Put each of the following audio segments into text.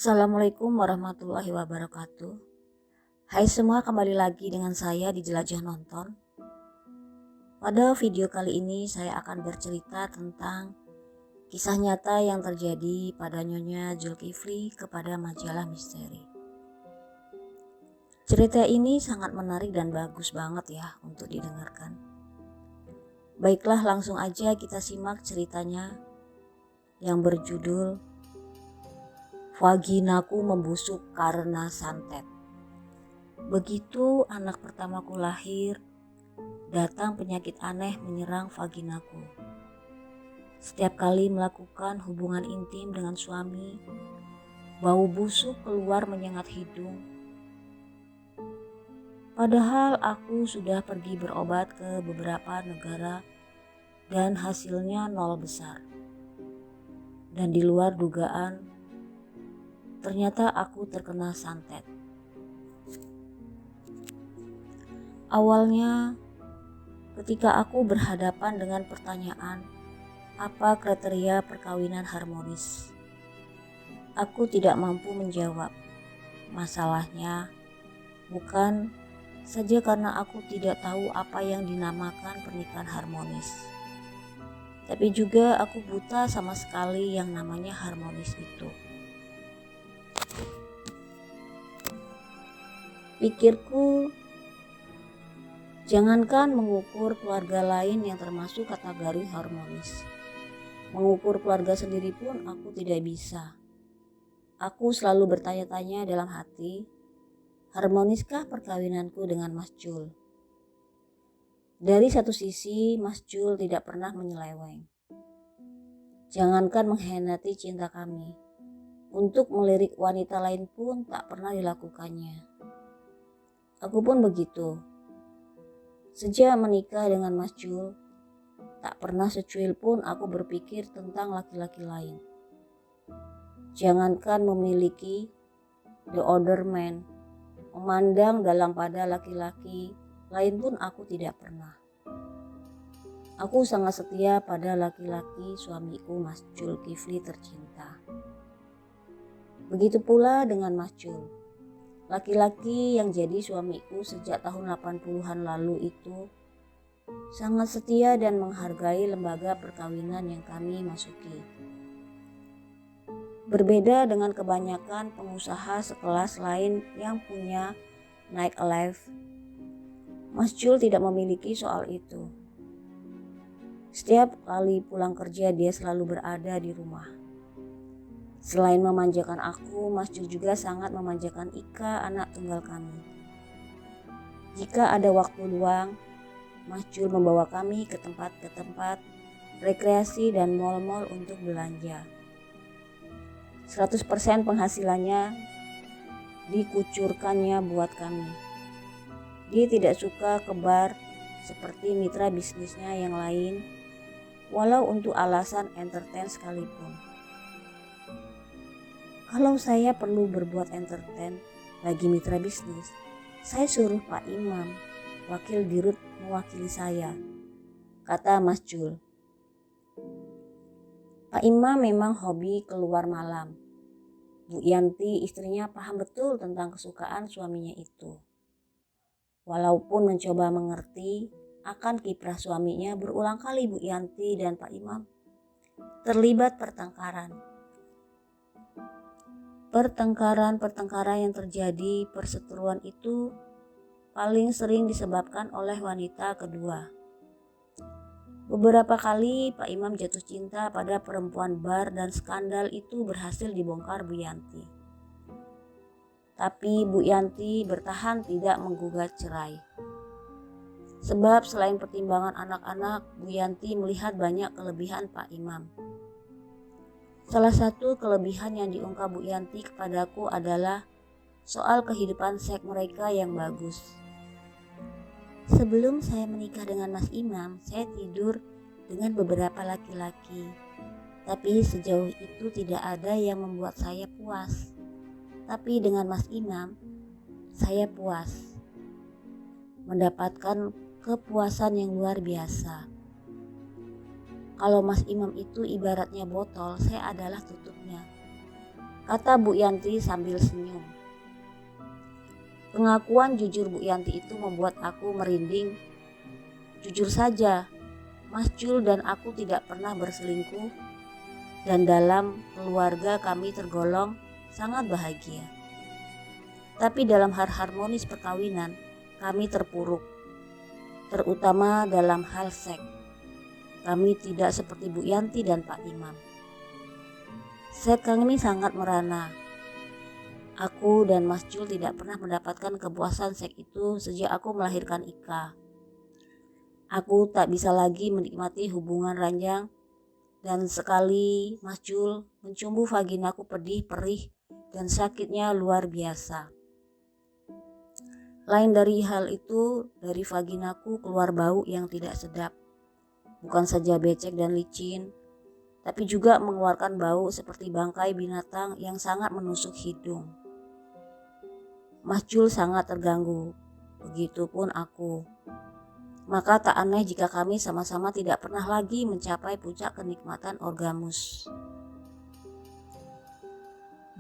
Assalamualaikum warahmatullahi wabarakatuh. Hai semua, kembali lagi dengan saya di Jelajah Nonton. Pada video kali ini saya akan bercerita tentang kisah nyata yang terjadi pada Nyonya Zulkifli kepada majalah misteri. Cerita ini sangat menarik dan bagus banget ya untuk didengarkan. Baiklah, langsung aja kita simak ceritanya yang berjudul Vaginaku Membusuk Karena Santet. Begitu anak pertamaku lahir, datang penyakit aneh menyerang vaginaku. Setiap kali melakukan hubungan intim dengan suami, bau busuk keluar menyengat hidung. Padahal aku sudah pergi berobat ke beberapa negara dan hasilnya nol besar. Dan di luar dugaan, ternyata aku terkena santet. Awalnya, ketika aku berhadapan dengan pertanyaan, apa kriteria perkawinan harmonis? Aku tidak mampu menjawab. Masalahnya, bukan saja karena aku tidak tahu apa yang dinamakan pernikahan harmonis, tapi juga aku buta sama sekali yang namanya harmonis itu. Pikirku, jangankan mengukur keluarga lain yang termasuk kategori harmonis, mengukur keluarga sendiri pun aku tidak bisa. Aku selalu bertanya-tanya dalam hati, harmoniskah perkawinanku dengan Mas Jul? Dari satu sisi, Mas Jul tidak pernah menyeleweng. Jangankan mengkhianati cinta kami, untuk melirik wanita lain pun tak pernah dilakukannya. Aku pun begitu. Sejak menikah dengan Mas Jul, tak pernah secuil pun aku berpikir tentang laki-laki lain. Jangankan memiliki the other man, memandang dalam pada laki-laki lain pun aku tidak pernah. Aku sangat setia pada laki-laki suamiku, Mas Zulkifli tercinta. Begitu pula dengan Mas Jul. Laki-laki yang jadi suamiku sejak tahun 80-an lalu itu sangat setia dan menghargai lembaga perkawinan yang kami masuki. Berbeda dengan kebanyakan pengusaha sekelas lain yang punya night life, Mas Jul tidak memiliki soal itu. Setiap kali pulang kerja dia selalu berada di rumah. Selain memanjakan aku, Mas Jul juga sangat memanjakan Ika, anak tunggal kami. Jika ada waktu luang, Mas Jul membawa kami ke tempat rekreasi dan mal-mal untuk belanja. 100% penghasilannya dikucurkannya buat kami. Dia tidak suka ke bar seperti mitra bisnisnya yang lain, walau untuk alasan entertain sekalipun. Kalau saya perlu berbuat entertain bagi mitra bisnis, saya suruh Pak Imam, wakil dirut, mewakili saya, kata Mas Jul. Pak Imam memang hobi keluar malam. Bu Yanti, istrinya, paham betul tentang kesukaan suaminya itu. Walaupun mencoba mengerti akan kiprah suaminya, berulang kali Bu Yanti dan Pak Imam terlibat pertengkaran. Pertengkaran yang terjadi, perseteruan itu paling sering disebabkan oleh wanita kedua. Beberapa kali Pak Imam jatuh cinta pada perempuan bar dan skandal itu berhasil dibongkar Bu Yanti. Tapi Bu Yanti bertahan tidak menggugat cerai. Sebab selain pertimbangan anak-anak, Bu Yanti melihat banyak kelebihan Pak Imam. Salah satu kelebihan yang diungkap Bu Yanti kepadaku adalah soal kehidupan seks mereka yang bagus. Sebelum saya menikah dengan Mas Imam, saya tidur dengan beberapa laki-laki. Tapi sejauh itu tidak ada yang membuat saya puas. Tapi dengan Mas Imam, saya puas. Mendapatkan kepuasan yang luar biasa. Kalau Mas Imam itu ibaratnya botol, saya adalah tutupnya. kata Bu Yanti sambil senyum. Pengakuan jujur Bu Yanti itu membuat aku merinding. Jujur saja, Mas Jul dan aku tidak pernah berselingkuh dan dalam keluarga kami tergolong sangat bahagia. Tapi dalam hal harmonis perkawinan kami terpuruk, terutama dalam hal seks. Kami tidak seperti Bu Yanti dan Pak Imam. Seks kami sangat merana. Aku dan Mas Jul tidak pernah mendapatkan kepuasan seks itu sejak aku melahirkan Ika. Aku tak bisa lagi menikmati hubungan ranjang dan sekali Mas Jul mencumbu vaginaku pedih, perih dan sakitnya luar biasa. Lain dari hal itu, dari vaginaku keluar bau yang tidak sedap. Bukan saja becek dan licin, tapi juga mengeluarkan bau seperti bangkai binatang yang sangat menusuk hidung. Mas Jul sangat terganggu, begitupun aku. Maka tak aneh jika kami sama-sama tidak pernah lagi mencapai puncak kenikmatan orgasmus.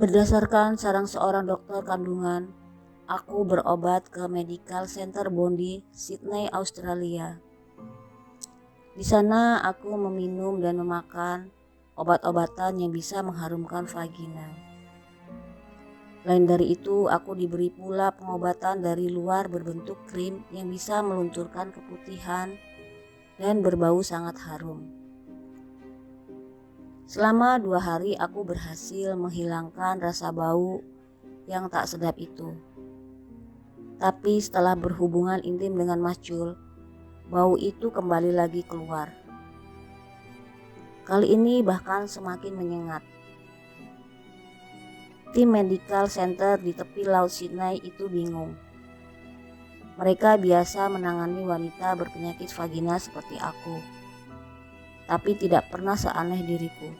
Berdasarkan saran seorang dokter kandungan, aku berobat ke Medical Center Bondi, Sydney, Australia. Di sana aku meminum dan memakan obat-obatan yang bisa mengharumkan vagina. Lain dari itu, aku diberi pula pengobatan dari luar berbentuk krim yang bisa melunturkan keputihan dan berbau sangat harum. Selama 2 hari aku berhasil menghilangkan rasa bau yang tak sedap itu. Tapi setelah berhubungan intim dengan Mas Jul, bau itu kembali lagi keluar. Kali ini bahkan semakin menyengat. Tim Medical Center di tepi laut Sydney itu bingung. Mereka biasa menangani wanita berpenyakit vagina seperti aku, tapi tidak pernah seaneh diriku.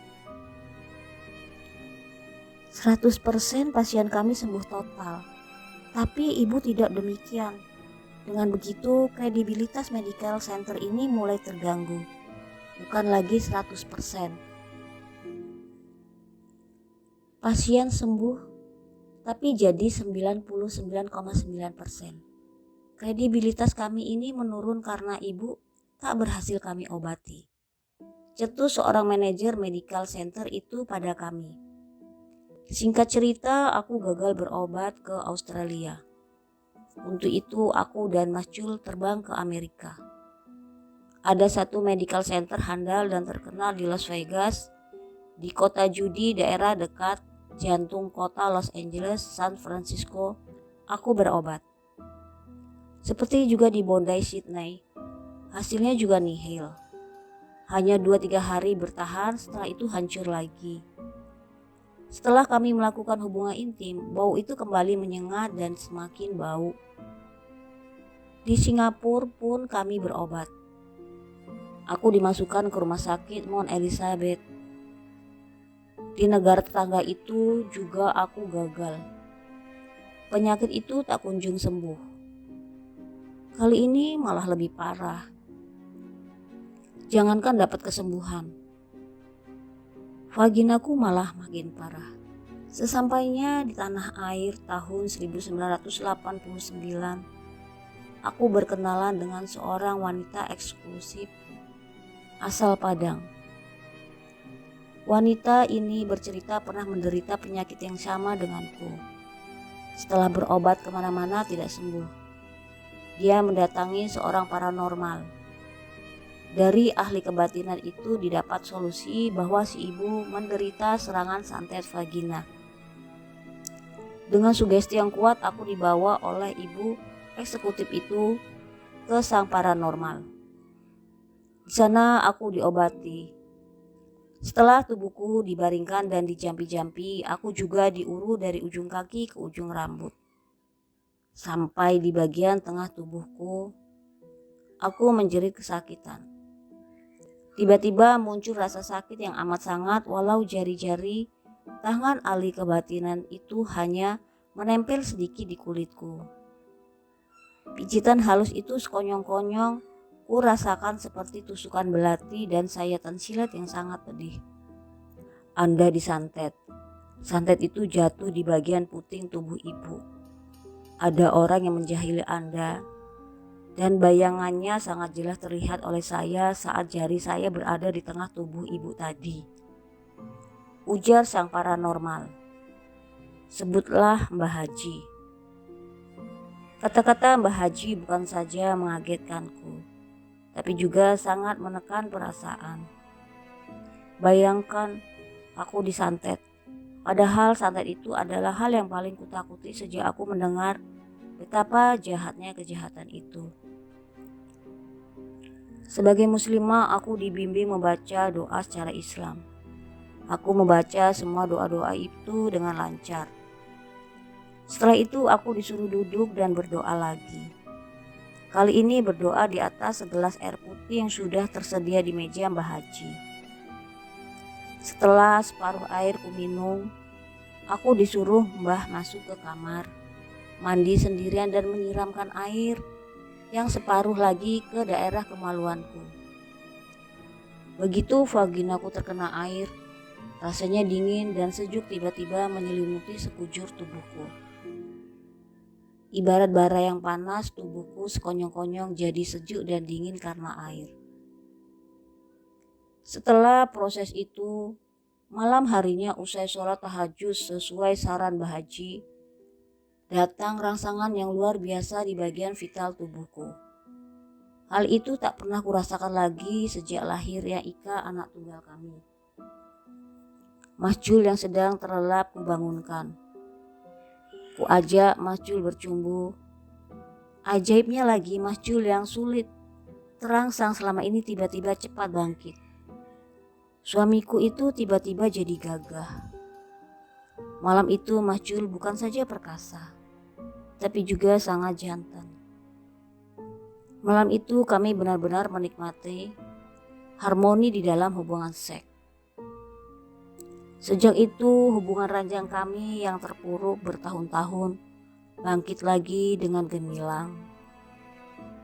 100% pasien kami sembuh total, tapi ibu tidak demikian. Dengan begitu, kredibilitas Medical Center ini mulai terganggu. Bukan lagi 100%. Pasien sembuh, tapi jadi 99,9%. Kredibilitas kami ini menurun karena ibu tak berhasil kami obati. Cetus seorang manajer Medical Center itu pada kami. Singkat cerita, aku gagal berobat ke Australia. Untuk itu aku dan Mas Jul terbang ke Amerika. Ada satu medical center handal dan terkenal di Las Vegas, di kota judi daerah dekat jantung kota Los Angeles, San Francisco. Aku berobat. Seperti juga di Bondi, Sydney, hasilnya juga nihil. Hanya 2-3 hari bertahan, setelah itu hancur lagi. Setelah kami melakukan hubungan intim, bau itu kembali menyengat dan semakin bau. Di Singapura pun kami berobat. Aku dimasukkan ke rumah sakit Mount Elizabeth. Di negara tetangga itu juga aku gagal. Penyakit itu tak kunjung sembuh. Kali ini malah lebih parah. Jangankan dapat kesembuhan, vaginaku malah makin parah. Sesampainya di tanah air tahun 1989, aku berkenalan dengan seorang wanita eksklusif asal Padang. Wanita ini bercerita pernah menderita penyakit yang sama denganku. Setelah berobat kemana-mana tidak sembuh, dia mendatangi seorang paranormal. Dari ahli kebatinan itu didapat solusi bahwa si ibu menderita serangan santet vagina. Dengan sugesti yang kuat, aku dibawa oleh ibu eksekutif itu ke sang paranormal. Di sana aku diobati. Setelah tubuhku dibaringkan dan dijampi-jampi, aku juga diuru dari ujung kaki ke ujung rambut. Sampai di bagian tengah tubuhku, aku menjerit kesakitan. Tiba-tiba muncul rasa sakit yang amat sangat walau jari-jari tangan ahli kebatinan itu hanya menempel sedikit di kulitku. Pijitan halus itu sekonyong-konyong ku rasakan seperti tusukan belati dan sayatan silet yang sangat pedih. Anda disantet. Santet itu jatuh di bagian puting tubuh ibu. Ada orang yang menjahili Anda, dan bayangannya sangat jelas terlihat oleh saya saat jari saya berada di tengah tubuh ibu tadi. Ujar sang paranormal. Sebutlah Mbah Haji. Kata-kata Mbah Haji bukan saja mengagetkanku, tapi juga sangat menekan perasaan. Bayangkan aku disantet. Padahal santet itu adalah hal yang paling kutakuti sejak aku mendengar betapa jahatnya kejahatan itu. Sebagai muslimah, aku dibimbing membaca doa secara Islam. Aku membaca semua doa-doa itu dengan lancar. Setelah itu aku disuruh duduk dan berdoa lagi. Kali ini berdoa di atas segelas air putih yang sudah tersedia di meja Mbah Haji. Setelah separuh air ku minum, aku disuruh Mbah masuk ke kamar, mandi sendirian dan menyiramkan air yang separuh lagi ke daerah kemaluanku. Begitu vaginaku terkena air, rasanya dingin dan sejuk tiba-tiba menyelimuti sekujur tubuhku. Ibarat bara yang panas, tubuhku sekonyong-konyong jadi sejuk dan dingin karena air. Setelah proses itu, malam harinya usai sholat tahajud sesuai saran Mbah Haji, datang rangsangan yang luar biasa di bagian vital tubuhku. Hal itu tak pernah kurasakan lagi sejak lahirnya Ika, anak tunggal kami. Mas Jul yang sedang terlelap kubangunkan. Ku ajak Mas Jul bercumbu. Ajaibnya lagi, Mas Jul yang sulit terangsang selama ini tiba-tiba cepat bangkit. Suamiku itu tiba-tiba jadi gagah. Malam itu Mas Jul bukan saja perkasa, tapi juga sangat jantan. Malam itu kami benar-benar menikmati harmoni di dalam hubungan seks. Sejak itu hubungan ranjang kami yang terpuruk bertahun-tahun bangkit lagi dengan gemilang.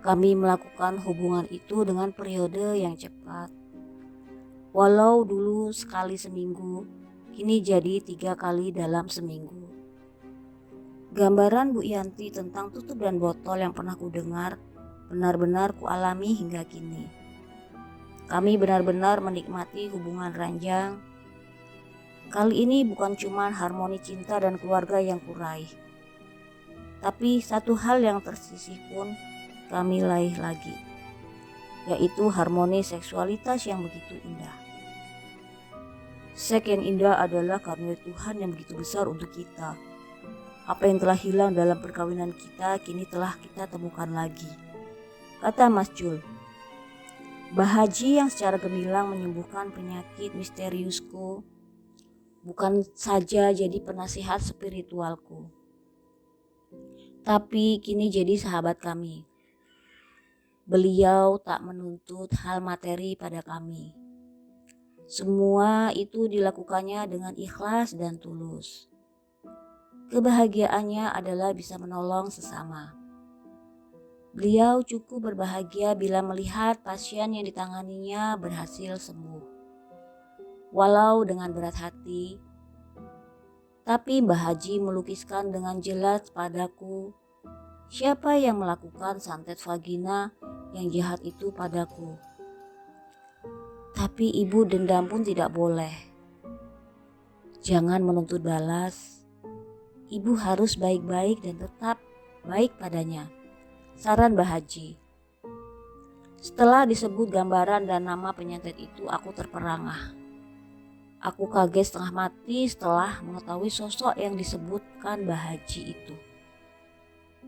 Kami melakukan hubungan itu dengan periode yang cepat. Walau dulu sekali seminggu, kini jadi 3 kali dalam seminggu. Gambaran Bu Yanti tentang tutup dan botol yang pernah ku dengar benar-benar ku alami hingga kini. Kami benar-benar menikmati hubungan ranjang. Kali ini bukan cuma harmoni cinta dan keluarga yang kuraih, tapi satu hal yang tersisih pun kami raih lagi, yaitu harmoni seksualitas yang begitu indah. Seks yang indah adalah karunia Tuhan yang begitu besar untuk kita. Apa yang telah hilang dalam perkawinan kita kini telah kita temukan lagi, kata Mas Jul. Mbah Haji yang secara gemilang menyembuhkan penyakit misteriusku bukan saja jadi penasihat spiritualku, tapi kini jadi sahabat kami. Beliau tak menuntut hal materi pada kami. Semua itu dilakukannya dengan ikhlas dan tulus. Kebahagiaannya adalah bisa menolong sesama. Beliau cukup berbahagia bila melihat pasien yang ditanganinya berhasil sembuh. Walau dengan berat hati, tapi Mbah Haji melukiskan dengan jelas padaku siapa yang melakukan santet vagina yang jahat itu padaku. Tapi ibu dendam pun tidak boleh. Jangan menuntut balas. Ibu harus baik-baik dan tetap baik padanya, saran Mbah Haji. Setelah disebut gambaran dan nama penyantet itu, aku terperangah. Aku kaget setengah mati setelah mengetahui sosok yang disebutkan Mbah Haji itu.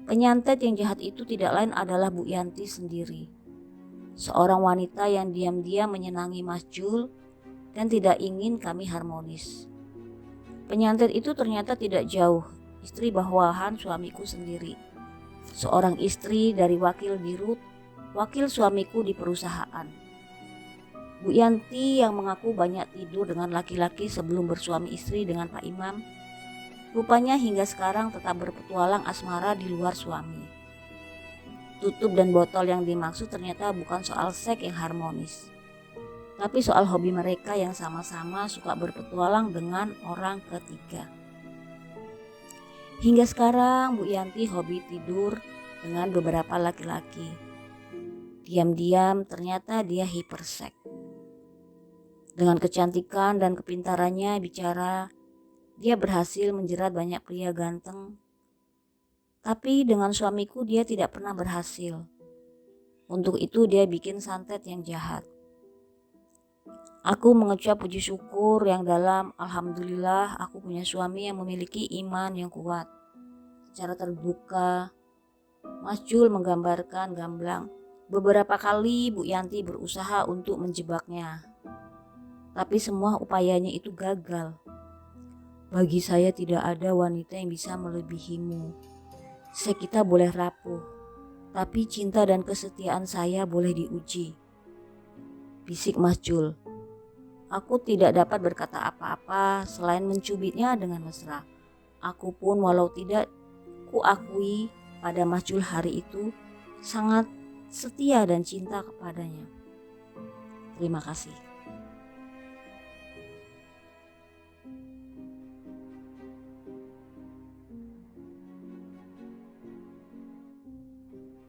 Penyantet yang jahat itu tidak lain adalah Bu Yanti sendiri. Seorang wanita yang diam-diam menyenangi Mas Jul dan tidak ingin kami harmonis. Penyantet itu ternyata tidak jauh, istri bawahan suamiku sendiri. Seorang istri dari wakil dirut, wakil suamiku di perusahaan. Bu Yanti yang mengaku banyak tidur dengan laki-laki sebelum bersuami istri dengan Pak Imam, rupanya hingga sekarang tetap berpetualang asmara di luar suami. Tutup dan botol yang dimaksud ternyata bukan soal seks yang harmonis, tapi soal hobi mereka yang sama-sama suka berpetualang dengan orang ketiga. Hingga sekarang Bu Yanti hobi tidur dengan beberapa laki-laki. Diam-diam ternyata dia hiperseks. Dengan kecantikan dan kepintarannya bicara, dia berhasil menjerat banyak pria ganteng. Tapi dengan suamiku dia tidak pernah berhasil. Untuk itu dia bikin santet yang jahat. Aku mengucap puji syukur yang dalam, alhamdulillah aku punya suami yang memiliki iman yang kuat. Secara terbuka, Mas Jul menggambarkan gamblang. Beberapa kali Bu Yanti berusaha untuk menjebaknya. Tapi semua upayanya itu gagal. Bagi saya tidak ada wanita yang bisa melebihimu. Kita boleh rapuh, tapi cinta dan kesetiaan saya boleh diuji. Bisik Mas Jul. Aku tidak dapat berkata apa-apa selain mencubitnya dengan mesra. Aku pun walau tidak kuakui pada Mas Jul hari itu sangat setia dan cinta kepadanya. Terima kasih.